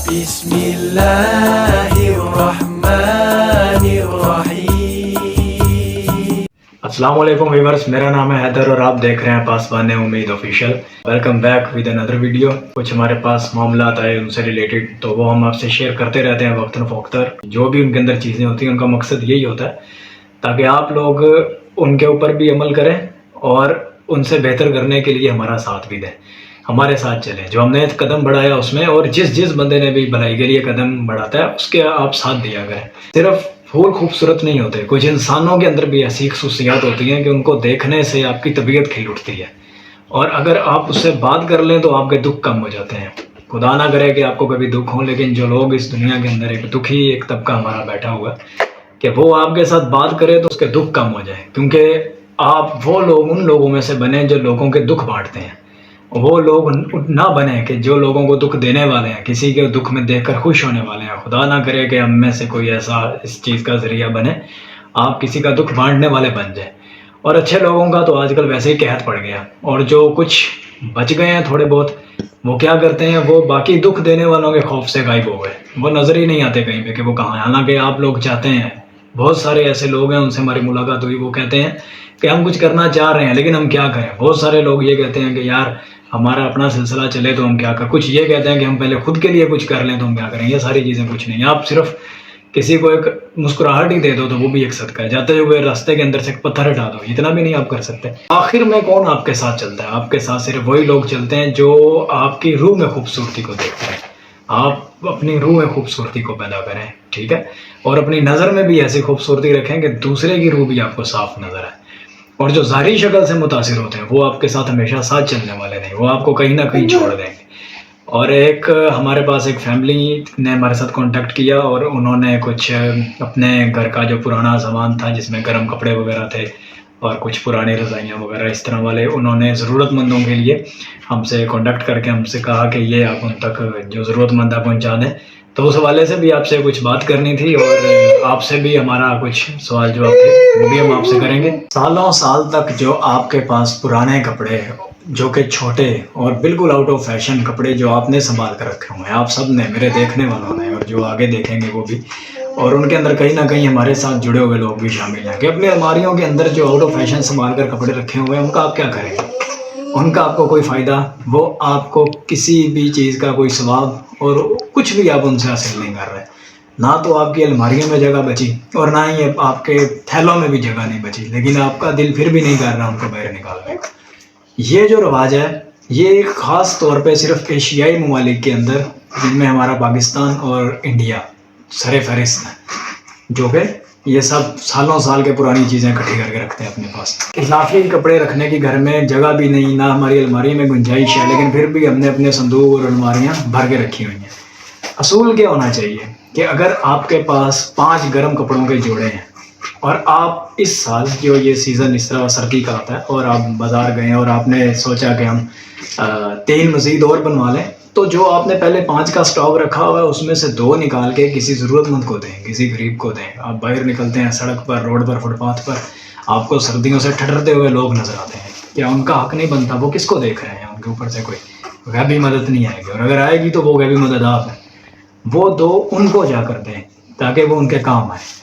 بسم اللہ الرحمن الرحیم۔ السلام علیکم ویورز، میرا نام ہے حیدر اور آپ دیکھ رہے ہیں پاسبان امید official. Welcome back with another video. کچھ ہمارے پاس معاملات آئے ان سے ریلیٹڈ تو وہ ہم آپ سے شیئر کرتے رہتے ہیں وقتاً فوقتاً۔ جو بھی ان کے اندر چیزیں ہوتی ہیں ان کا مقصد یہی ہوتا ہے تاکہ آپ لوگ ان کے اوپر بھی عمل کریں اور ان سے بہتر کرنے کے لیے ہمارا ساتھ بھی دیں، ہمارے ساتھ چلیں۔ جو ہم نے قدم بڑھایا اس میں، اور جس بندے نے بھی بھلائی کے لیے قدم بڑھاتا ہے اس کے آپ ساتھ دیا کریں۔ صرف پھول خوبصورت نہیں ہوتے، کچھ انسانوں کے اندر بھی ایسی خصوصیات ہوتی ہیں کہ ان کو دیکھنے سے آپ کی طبیعت کھل اٹھتی ہے، اور اگر آپ اس سے بات کر لیں تو آپ کے دکھ کم ہو جاتے ہیں۔ خدا نہ کرے کہ آپ کو کبھی دکھ ہو، لیکن جو لوگ اس دنیا کے اندر ایک دکھی ایک طبقہ ہمارا بیٹھا ہوا ہے کہ وہ آپ کے ساتھ بات کرے تو اس کے دکھ کم ہو جائیں، کیونکہ آپ وہ لوگ ان لوگوں میں سے بنیں جو لوگوں کے دکھ بانٹتے ہیں۔ وہ لوگ نہ بنیں کہ جو لوگوں کو دکھ دینے والے ہیں، کسی کے دکھ میں دیکھ کر خوش ہونے والے ہیں۔ خدا نہ کرے کہ ہم میں سے کوئی ایسا اس چیز کا ذریعہ بنے، آپ کسی کا دکھ بانٹنے والے بن جائیں۔ اور اچھے لوگوں کا تو آج کل ویسے ہی قحط پڑ گیا، اور جو کچھ بچ گئے ہیں تھوڑے بہت، وہ کیا کرتے ہیں، وہ باقی دکھ دینے والوں کے خوف سے غائب ہو گئے، وہ نظر ہی نہیں آتے کہیں پہ کہ وہ کہاں ہیں۔ حالانکہ آپ لوگ چاہتے ہیں، بہت سارے ایسے لوگ ہیں ان سے ہماری ملاقات ہوئی، وہ کہتے ہیں کہ ہم کچھ کرنا چاہ رہے ہیں لیکن ہم کیا کریں۔ بہت سارے لوگ یہ کہتے ہیں کہ یار ہمارا اپنا سلسلہ چلے تو ہم کیا کریں، کچھ یہ کہتے ہیں کہ ہم پہلے خود کے لیے کچھ کر لیں تو ہم کیا کریں۔ یہ ساری چیزیں کچھ نہیں، آپ صرف کسی کو ایک مسکراہٹ ہی دے دو تو وہ بھی ایک صدقہ ہے۔ جاتے ہوئے راستے کے اندر سے ایک پتھر ہٹا دو، اتنا بھی نہیں آپ کر سکتے۔ آخر میں کون آپ کے ساتھ چلتا ہے؟ آپ کے ساتھ صرف وہی لوگ چلتے ہیں جو آپ کی روح میں خوبصورتی کو دیکھتے ہیں۔ آپ اپنی روح میں خوبصورتی کو پیدا کریں، ٹھیک ہے، اور اپنی نظر میں بھی ایسی خوبصورتی رکھیں کہ دوسرے کی روح بھی آپ کو صاف نظر آئے۔ اور جو ظاہری شکل سے متاثر ہوتے ہیں وہ آپ کے ساتھ ہمیشہ ساتھ چلنے والے نہیں، وہ آپ کو کہیں نہ کہیں چھوڑ دیں گے۔ اور ایک ہمارے پاس ایک فیملی نے ہمارے ساتھ کانٹیکٹ کیا، اور انہوں نے کچھ اپنے گھر کا جو پرانا سامان تھا جس میں گرم کپڑے وغیرہ تھے اور کچھ پرانی رضائیاں وغیرہ اس طرح والے، انہوں نے ضرورت مندوں کے لیے ہم سے کانٹیکٹ کر کے ہم سے کہا کہ یہ آپ ان تک جو ضرورت مند ہے پہنچا دیں۔ تو اس حوالے سے بھی آپ سے کچھ بات کرنی تھی، اور آپ سے بھی ہمارا کچھ سوال جواب تھے وہ بھی ہم آپ سے کریں گے۔ سالوں سال تک جو آپ کے پاس پرانے کپڑے جو کہ چھوٹے اور بالکل آؤٹ آف فیشن کپڑے جو آپ نے سنبھال کر رکھے ہوئے ہیں، آپ سب نے، میرے دیکھنے والوں نے اور جو آگے دیکھیں گے وہ بھی، اور ان کے اندر کہیں نہ کہیں ہمارے ساتھ جڑے ہوئے لوگ بھی شامل ہیں، کہ اپنی الماریوں کے اندر جو آؤٹ آف فیشن سنبھال کر کپڑے رکھے ہوئے ہیں ان کا آپ کیا کریں گے؟ ان کا آپ کو کوئی فائدہ، وہ آپ کو کسی بھی چیز کا کوئی ثواب اور کچھ بھی آپ ان سے حاصل نہیں کر رہے۔ نہ تو آپ کی الماریوں میں جگہ بچی اور نہ ہی آپ کے تھیلوں میں بھی جگہ نہیں بچی، لیکن آپ کا دل پھر بھی نہیں کر رہا ان کو باہر نکالنے کا۔ یہ جو رواج ہے یہ خاص طور پہ صرف ایشیائی ممالک کے اندر، جن میں ہمارا پاکستان اور انڈیا سر فہرست ہے، جو کہ یہ سب سالوں سال کے پرانی چیزیں اکٹھی کر کے رکھتے ہیں اپنے پاس۔ اضافی کپڑے رکھنے کی گھر میں جگہ بھی نہیں، نہ ہماری الماری میں گنجائش ہے، لیکن پھر بھی ہم نے اپنے صندوق اور الماریاں بھر کے رکھی ہوئی ہیں۔ اصول کیا ہونا چاہیے کہ اگر آپ کے پاس 5 گرم کپڑوں کے جوڑے ہیں، اور آپ اس سال جو یہ سیزن اس طرح سردی کا آتا ہے اور آپ بازار گئے اور آپ نے سوچا کہ ہم 3 مزید اور بنوا لیں، تو جو آپ نے پہلے 5 کا سٹاک رکھا ہوا ہے اس میں سے 2 نکال کے کسی ضرورت مند کو دیں، کسی غریب کو دیں۔ آپ باہر نکلتے ہیں سڑک پر، روڈ پر، فٹ پاتھ پر، آپ کو سردیوں سے ٹھٹرتے ہوئے لوگ نظر آتے ہیں، کیا ان کا حق نہیں بنتا؟ وہ کس کو دیکھ رہے ہیں؟ ان کے اوپر سے کوئی غیبی مدد نہیں آئے گی، اور اگر آئے گی تو وہ غیبی مدد آپ ہے، وہ 2 ان کو جا کر دیں تاکہ وہ ان کے کام آئے۔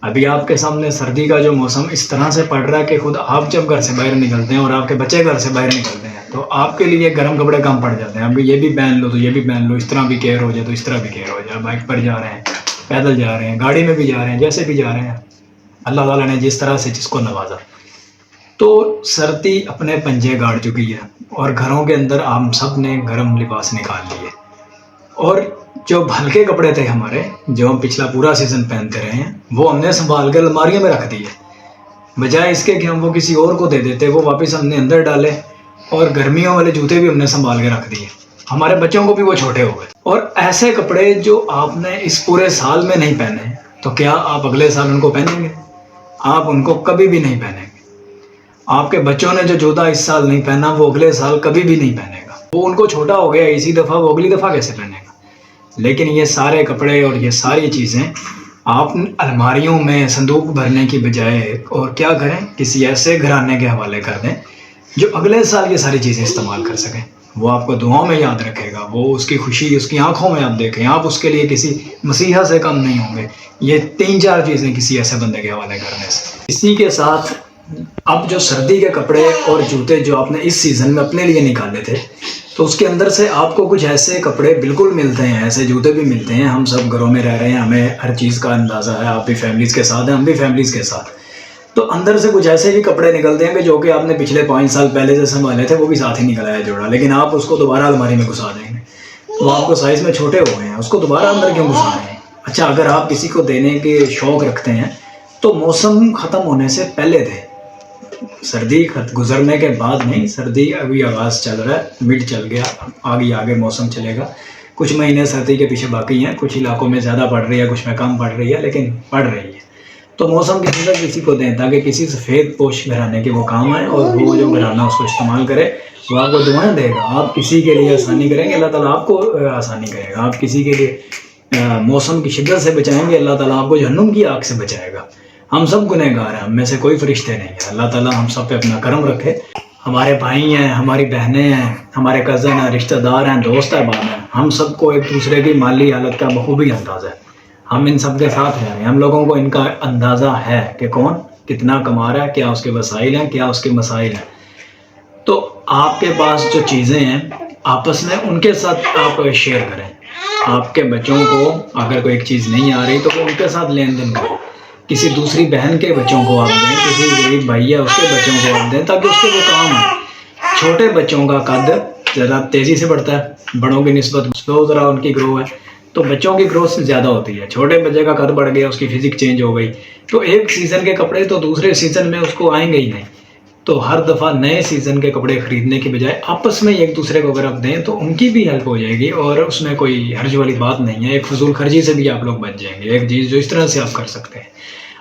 ابھی آپ کے سامنے سردی کا جو موسم اس طرح سے پڑ رہا ہے کہ خود آپ جب گھر سے باہر نکلتے ہیں اور آپ کے بچے گھر سے باہر نکلتے ہیں تو آپ کے لیے گرم کپڑے کم پڑ جاتے ہیں۔ اب یہ بھی پہن لو تو یہ بھی پہن لو، اس طرح بھی کیئر ہو جائے تو اس طرح بھی کیئر ہو جائے۔ بائک پر جا رہے ہیں، پیدل جا رہے ہیں، گاڑی میں بھی جا رہے ہیں، جیسے بھی جا رہے ہیں، اللہ تعالیٰ نے جس طرح سے جس کو نوازا، تو سردی اپنے پنجے گاڑ چکی ہے، اور گھروں کے اندر ہم سب نے گرم لباس نکال لیے، اور جو ہلکے کپڑے تھے ہمارے جو ہم پچھلا پورا سیزن پہنتے رہے ہیں وہ ہم نے سنبھال کر الماریوں میں رکھ دیے، بجائے اس کے کہ ہم وہ کسی اور کو دے دیتے، وہ واپس ہم نے اندر ڈالے۔ اور گرمیوں والے جوتے بھی ہم نے سنبھال کے رکھ دیے، ہمارے بچوں کو بھی وہ چھوٹے ہو گئے۔ اور ایسے کپڑے جو آپ نے اس پورے سال میں نہیں پہنے تو کیا آپ اگلے سال ان کو پہنیں گے؟ آپ ان کو کبھی بھی نہیں پہنیں گے۔ آپ کے بچوں نے جو جوتا اس سال نہیں پہنا وہ اگلے سال کبھی بھی نہیں پہنے گا، وہ ان کو چھوٹا ہو گیا اسی دفعہ، وہ اگلی دفعہ کیسے پہنے گا؟ لیکن یہ سارے کپڑے اور یہ ساری چیزیں آپ الماریوں میں صندوق بھرنے کی بجائے اور کیا کریں، کسی ایسے گھرانے کے حوالے کر دیں جو اگلے سال یہ ساری چیزیں استعمال کر سکیں۔ وہ آپ کو دعاؤں میں یاد رکھے گا، وہ اس کی خوشی اس کی آنکھوں میں آپ دیکھیں، آپ اس کے لیے کسی مسیحا سے کم نہیں ہوں گے۔ یہ 3-4 چیزیں کسی ایسے بندے کے حوالے کرنے سے۔ اسی کے ساتھ اب جو سردی کے کپڑے اور جوتے جو آپ نے اس سیزن میں اپنے لیے نکالے تھے، تو اس کے اندر سے آپ کو کچھ ایسے کپڑے بالکل ملتے ہیں، ایسے جوتے بھی ملتے ہیں۔ ہم سب گھروں میں رہ رہے ہیں، ہمیں ہر چیز کا اندازہ ہے، آپ بھی فیملیز کے ساتھ ہیں، ہم بھی فیملیز کے ساتھ، تو اندر سے کچھ ایسے بھی کپڑے نکلتے ہیں کہ جو کہ آپ نے پچھلے 5 سال پہلے سے سنبھالے تھے، وہ بھی ساتھ ہی نکل آیا جوڑا، لیکن آپ اس کو دوبارہ الماری میں گھسا دیں گے، وہ آپ کو سائز میں چھوٹے ہو گئے ہیں، اس کو دوبارہ اندر کیوں گھسا رہے ہیں؟ اچھا، اگر آپ کسی کو دینے کے شوق رکھتے ہیں تو موسم ختم ہونے سے پہلے دیں، سردی گزرنے کے بعد نہیں۔ سردی ابھی آغاز چل رہا ہے، مڈ چل گیا، آگے موسم چلے گا، کچھ مہینے سردی کے پیچھے باقی ہیں، کچھ علاقوں میں زیادہ پڑ رہی ہے، کچھ میں کم پڑ رہی ہے، لیکن پڑ رہی ہے۔ تو موسم کی چیزیں کسی کو دیں تاکہ کسی سفید پوش گھرانے کے وہ کام آئے، اور وہ جو گھرانہ اس کو استعمال کرے، وہ آپ کو دعائیں دے گا۔ آپ کسی کے لیے آسانی کریں گے، اللہ تعالیٰ آپ کو آسانی کرے گا۔ آپ کسی کے لیے موسم کی شدت سے بچائیں گے، اللہ تعالیٰ آپ کو جہنم کی آگ سے بچائے گا۔ ہم سب گنہ گار ہیں، ہم میں سے کوئی فرشتے نہیں ہیں۔ اللہ تعالیٰ ہم سب پہ اپنا کرم رکھے۔ ہمارے بھائی ہیں، ہماری بہنیں ہیں، ہمارے کزن ہیں، رشتہ دار ہیں، دوست احباب ہیں، ہم سب کو ایک دوسرے کی مالی حالت کا بخوبی اندازہ ہے۔ ہم ان سب کے ساتھ رہ رہے ہیں، ہم لوگوں کو ان کا اندازہ ہے کہ کون کتنا کما رہا ہے، کیا اس کے وسائل ہیں، کیا اس کے مسائل ہیں۔ تو آپ کے پاس جو چیزیں ہیں آپس میں ان کے ساتھ آپ شیئر کریں۔ آپ کے بچوں کو اگر کوئی ایک چیز نہیں آ رہی تو وہ ان کے ساتھ لین دین کریں، کسی دوسری بہن کے بچوں کو آپ دیں، کسی غریب بھائی ہے اس کے بچوں کو آپ دیں، تاکہ اس کے وہ کام آئے۔ چھوٹے بچوں کا قد ذرا تیزی سے بڑھتا ہے، بڑوں کی نسبت سلو ذرا ان کی گرو ہے، تو بچوں کی گروتھ زیادہ ہوتی ہے۔ چھوٹے بچے کا قد بڑھ گیا، اس کی فزک چینج ہو گئی، تو ایک سیزن کے کپڑے تو دوسرے سیزن میں اس کو آئیں گے ہی نہیں۔ تو ہر دفعہ نئے سیزن کے کپڑے خریدنے کی بجائے آپس میں ایک دوسرے کو اگر آپ دیں تو ان کی بھی ہیلپ ہو جائے گی، اور اس میں کوئی حرج والی بات نہیں ہے۔ ایک فضول خرچی سے بھی آپ لوگ بچ جائیں گے۔ ایک چیز جو اس طرح سے آپ کر سکتے ہیں،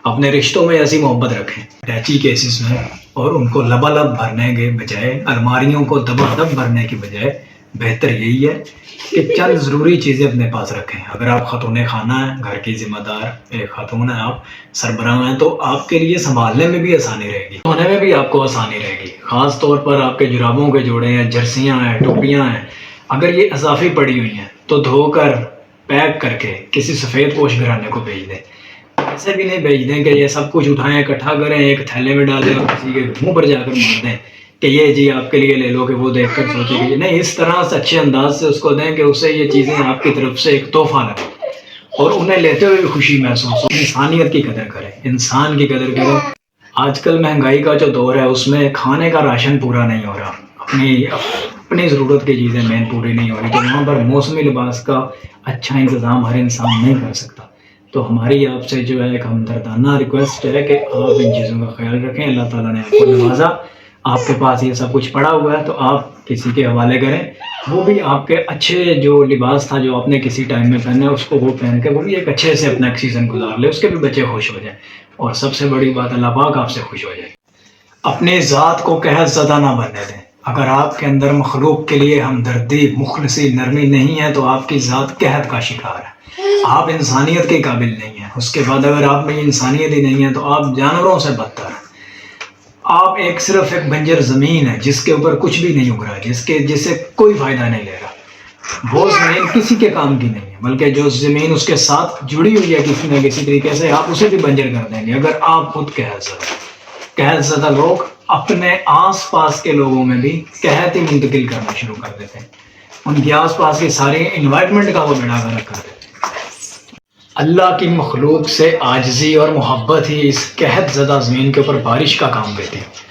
اپنے رشتوں میں ایسی محبت رکھیں، اٹیچی کیسز میں، اور ان کو لبالب بھرنے کے بجائے، الماریوں کو دبا بھرنے کی بجائے بہتر یہی ہے کہ چند ضروری چیزیں اپنے پاس رکھیں۔ اگر آپ خاتون خانہ ہیں، گھر کی ذمہ دار ایک خاتون ہیں، آپ سربراہ ہیں، تو آپ کے لیے سنبھالنے میں بھی آسانی رہے گی، دھونے میں بھی آپ کو آسانی رہے گی۔ خاص طور پر آپ کے جرابوں کے جوڑے ہیں، جرسیاں ہیں، ٹوپیاں ہیں، اگر یہ اضافی پڑی ہوئی ہیں تو دھو کر پیک کر کے کسی سفید پوش گھرانے کو بھیج دیں۔ ایسے بھی نہیں بھیج دیں کہ یہ سب کچھ اٹھائیں، اکٹھا کریں، ایک تھیلے میں ڈالیں اور کسی کے منہ پر جا کر مار دیں کہ یہ جی آپ کے لیے لے لو، کہ وہ دیکھ کر سوچے کہ نہیں۔ اس طرح سے اچھے انداز سے اس کو دیں کہ اسے یہ چیزیں آپ کی طرف سے ایک تحفہ لگے اور انہیں لیتے ہوئے بھی خوشی محسوس ہو۔ انسانیت کی قدر کریں، انسان کی قدر کریں۔ آج کل مہنگائی کا جو دور ہے اس میں کھانے کا راشن پورا نہیں ہو رہا، اپنی ضرورت کی چیزیں مین پوری نہیں ہو رہی، تو وہاں پر موسمی لباس کا اچھا انتظام ہر انسان نہیں کر سکتا۔ تو ہماری آپ سے جو ہے ایک ہمدردانہ ریکویسٹ ہے کہ آپ ان چیزوں کا خیال رکھیں۔ اللہ تعالیٰ نے آپ کو نوازا، آپ کے پاس یہ سب کچھ پڑا ہوا ہے، تو آپ کسی کے حوالے کریں، وہ بھی آپ کے اچھے جو لباس تھا جو آپ نے کسی ٹائم میں پہنا ہے اس کو وہ پہن کے وہ بھی ایک اچھے سے اپنا ایک سیزن گزار لے، اس کے بھی بچے خوش ہو جائیں، اور سب سے بڑی بات اللہ پاک آپ سے خوش ہو جائے۔ اپنے ذات کو قحط زدہ نہ بننے دیں۔ اگر آپ کے اندر مخلوق کے لیے ہمدردی، مخلصی، نرمی نہیں ہے تو آپ کی ذات قحط کا شکار ہے، آپ انسانیت کے قابل نہیں ہیں۔ اس کے بعد اگر آپ میں انسانیت ہی نہیں ہے تو آپ جانوروں سے بدتر ہیں۔ آپ صرف ایک بنجر زمین ہے جس کے اوپر کچھ بھی نہیں اگ رہا، جس سے کوئی فائدہ نہیں لے رہا۔ وہ زمین کسی کے کام کی نہیں ہے، بلکہ جو زمین اس کے ساتھ جڑی ہوئی ہے کسی نہ کسی طریقے سے، آپ اسے بھی بنجر کر دیں گے اگر آپ خود قحط زدہ لوگ اپنے آس پاس کے لوگوں میں بھی قحط ہی منتقل کرنا شروع کر دیتے ہیں، ان کے آس پاس کی ساری انوائرمنٹ کا وہ بیڑا غرق کر دیتے ہیں۔ اللہ کی مخلوق سے عاجزی اور محبت ہی اس قحط زدہ زمین کے اوپر بارش کا کام دیتی ہے۔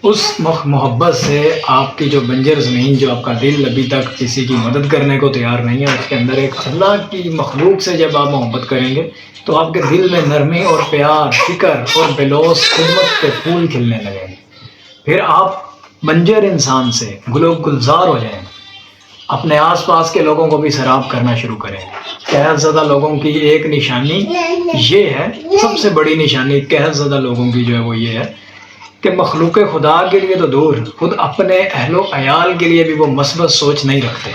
اس محبت سے آپ کی جو بنجر زمین، جو آپ کا دل ابھی تک کسی کی مدد کرنے کو تیار نہیں ہے، اس کے اندر ایک اللہ کی مخلوق سے جب آپ محبت کریں گے تو آپ کے دل میں نرمی اور پیار، فکر اور بلوس خدمت کے پھول کھلنے لگیں گے۔ پھر آپ بنجر انسان سے گلزار ہو جائیں گے، اپنے آس پاس کے لوگوں کو بھی سراب کرنا شروع کریں گے۔ قحط زدہ لوگوں کی ایک نشانی یہ ہے، سب سے بڑی نشانی قحط زدہ لوگوں کی جو ہے وہ یہ ہے کہ مخلوق خدا کے لیے تو دور، خود اپنے اہل و عیال کے لیے بھی وہ مثبت سوچ نہیں رکھتے۔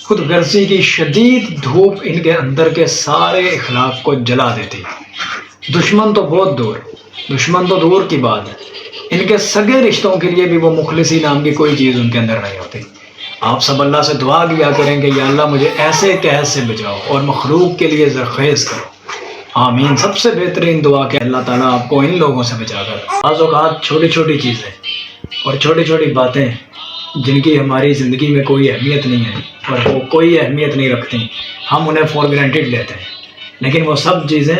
خود غرضی کی شدید دھوپ ان کے اندر کے سارے اخلاق کو جلا دیتی۔ دشمن تو بہت دور، دشمن تو دور کی بات ہے، ان کے سگے رشتوں کے لیے بھی وہ مخلصی نام کی کوئی چیز ان کے اندر نہیں ہوتی۔ آپ سب اللہ سے دعا کیا کریں کہ یا اللہ مجھے ایسے قحط سے بچاؤ اور مخلوق کے لیے زرخیز کرو. آمین. سب سے بہترین دعا کہ اللہ تعالیٰ آپ کو ان لوگوں سے بچا کر. بعض اوقات چھوٹی چھوٹی چیزیں اور چھوٹی چھوٹی باتیں جن کی ہماری زندگی میں کوئی اہمیت نہیں ہے اور وہ کوئی اہمیت نہیں رکھتی، ہم انہیں فور گرانٹیڈ لیتے ہیں، لیکن وہ سب چیزیں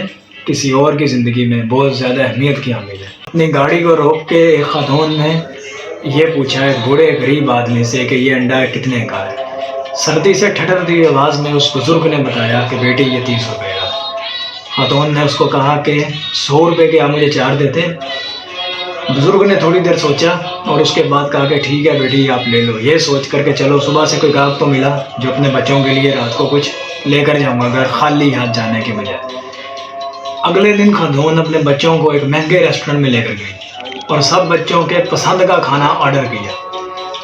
کسی اور کی زندگی میں بہت زیادہ اہمیت کی حامل ہے. اپنی گاڑی کو روک کے ایک خاتون نے یہ پوچھا ہے بوڑھے غریب آدمی سے کہ یہ انڈا کتنے کا ہے. سردی سے ٹھٹرتی آواز میں اس بزرگ نے بتایا کہ بیٹی یہ 30 روپے کا. خاتون نے اس کو کہا کہ 100 روپے کے آپ مجھے 4 دیتے. بزرگ نے تھوڑی دیر سوچا اور اس کے بعد کہا کہ ٹھیک ہے بیٹی آپ لے لو. یہ سوچ کر کہ چلو صبح سے کوئی گاہک تو ملا جو اپنے بچوں کے لیے رات کو کچھ لے کر جاؤں گا گھر خالی ہاتھ جانے کے بجائے. اگلے دن خاتون اپنے بچوں کو ایک مہنگے ریسٹورنٹ میں لے کر گئی اور سب بچوں کے پسند کا کھانا آرڈر کیا.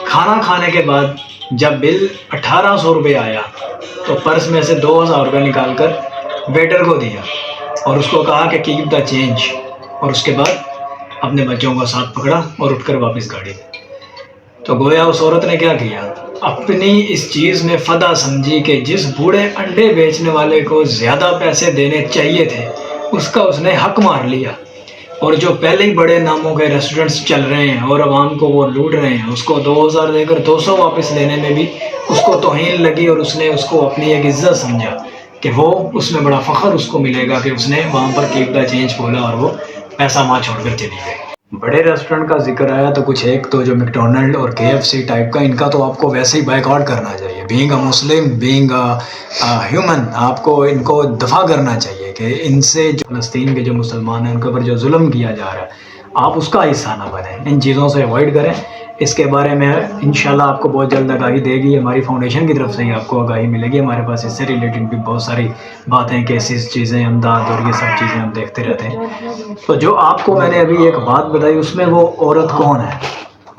کھانا کھانے کے بعد جب بل 1800 روپے آیا تو پرس میں سے 2000 روپے نکال کر ویٹر کو دیا اور اس کو کہا کہ کیپ دا چینج، اور اس کے بعد اپنے بچوں کو ساتھ پکڑا اور اٹھ کر واپس گاڑی. تو گویا اس عورت نے کیا کیا، اپنی اس چیز میں فدا سمجھی کہ جس بوڑھے انڈے بیچنے والے کو زیادہ پیسے دینے چاہیے تھے اس کا اس نے حق مار لیا، اور جو پہلے ہی بڑے ناموں کے ریسٹورنٹس چل رہے ہیں اور عوام کو وہ لوٹ رہے ہیں اس کو 2000 دے کر 200 واپس لینے میں بھی اس کو توہین لگی اور اس نے اس کو اپنی ایک عزت سمجھا کہ وہ اس میں بڑا فخر اس کو ملے گا کہ اس نے وہاں پر کیپ دا چینج بولا اور وہ پیسہ وہاں چھوڑ کر چلی گئی. بڑے ریسٹورنٹ کا ذکر آیا تو کچھ ایک تو جو میکڈونلڈ اور KFC ٹائپ کا، ان کا تو آپ کو ویسے ہی بائک آؤٹ کرنا چاہیے. Being a Muslim, being a human, آپ کو ان کو دفاع کرنا چاہیے کہ ان سے جو فلسطین کے جو مسلمان ہیں ان کے اوپر جو ظلم کیا جا رہا ہے آپ اس کا حصہ نہ بنیں. ان چیزوں سے اوائڈ کریں. اس کے بارے میں انشاءاللہ آپ کو بہت جلد آگاہی دے گی. ہماری فاؤنڈیشن کی طرف سے ہی آپ کو آگاہی ملے گی. ہمارے پاس اس سے ریلیٹڈ بھی بہت ساری باتیں، کیسز، چیزیں، امداد اور یہ سب چیزیں ہم دیکھتے رہتے ہیں. تو جو آپ کو میں نے ابھی ایک بات بتائی اس میں وہ عورت کون ہے،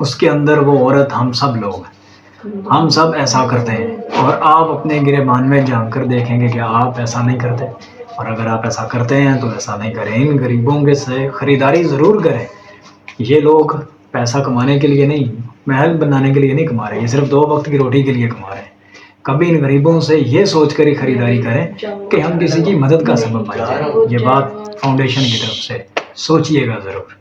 اس کے اندر وہ عورت ہم سب لوگ ہیں. ہم سب ایسا کرتے ہیں اور آپ اپنے گریبان میں جان کر دیکھیں گے کہ آپ ایسا نہیں کرتے، اور اگر آپ ایسا کرتے ہیں تو ایسا نہیں کریں. ان غریبوں کے سے خریداری ضرور کریں. یہ لوگ پیسہ کمانے کے لیے نہیں، محل بنانے کے لیے نہیں کما رہے، یہ صرف 2 وقت کی روٹی کے لیے کما رہے ہیں. کبھی ان غریبوں سے یہ سوچ کر ہی خریداری کریں کہ ہم کسی کی مدد کا سبب بن جائیں. یہ بات فاؤنڈیشن کی طرف سے سوچئے گا ضرور.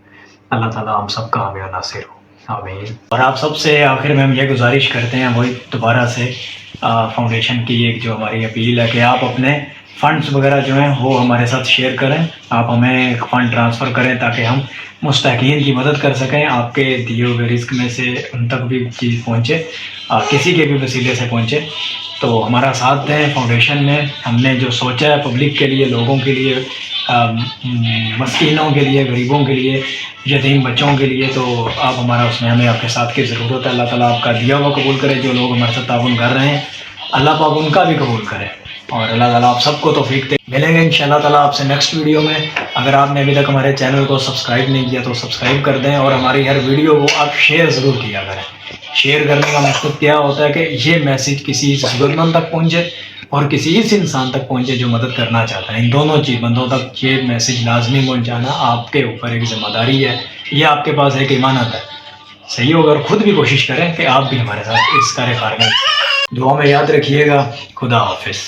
اللہ تعالیٰ ہم سب کا حامی و ناصر ہو. آمین. اور آپ سب سے آخر میں ہم یہ گزارش کرتے ہیں وہی دوبارہ سے فاؤنڈیشن کی ایک جو ہماری اپیل ہے کہ آپ اپنے فنڈز وغیرہ جو ہیں وہ ہمارے ساتھ شیئر کریں. آپ ہمیں فنڈ ٹرانسفر کریں تاکہ ہم مستحقین کی مدد کر سکیں. آپ کے دیے ہوئے رزق میں سے ان تک بھی چیز پہنچے، کسی کے بھی وسیلے سے پہنچے. تو ہمارا ساتھ دیں فاؤنڈیشن میں. ہم نے جو سوچا ہے پبلک کے لیے، لوگوں کے لیے، مسکینوں کے لیے، غریبوں کے لیے، یتیم بچوں کے لیے، تو آپ ہمارا اس میں ہمیں آپ کے ساتھ کی ضرورت ہے. اللہ تعالیٰ آپ کا دیا ہوا قبول کرے. جو لوگ ہمارے ساتھ تعاون کر رہے ہیں اللہ پاک ان کا بھی قبول کرے، اور اللہ تعالیٰ آپ سب کو توفیق دے. ملیں گے انشاءاللہ تعالیٰ آپ سے نیکسٹ ویڈیو میں. اگر آپ نے ابھی تک ہمارے چینل کو سبسکرائب نہیں کیا تو سبسکرائب کر دیں، اور ہماری ہر ویڈیو کو آپ شیئر ضرور کیا کریں. شیئر کرنے کا مقصد کیا ہوتا ہے کہ یہ میسیج کسی ضرورت مند تک پہنچے اور کسی اس انسان تک پہنچے جو مدد کرنا چاہتا ہے. ان دونوں چیز بندوں تک یہ میسیج لازمی پہنچانا آپ کے اوپر ایک ذمہ داری ہے. یہ آپ کے پاس ایک ایمانت ہے. صحیح ہوگا اور خود بھی کوشش کریں کہ آپ بھی ہمارے ساتھ اس کار خیر میں دعا میں یاد رکھیے گا. خدا حافظ.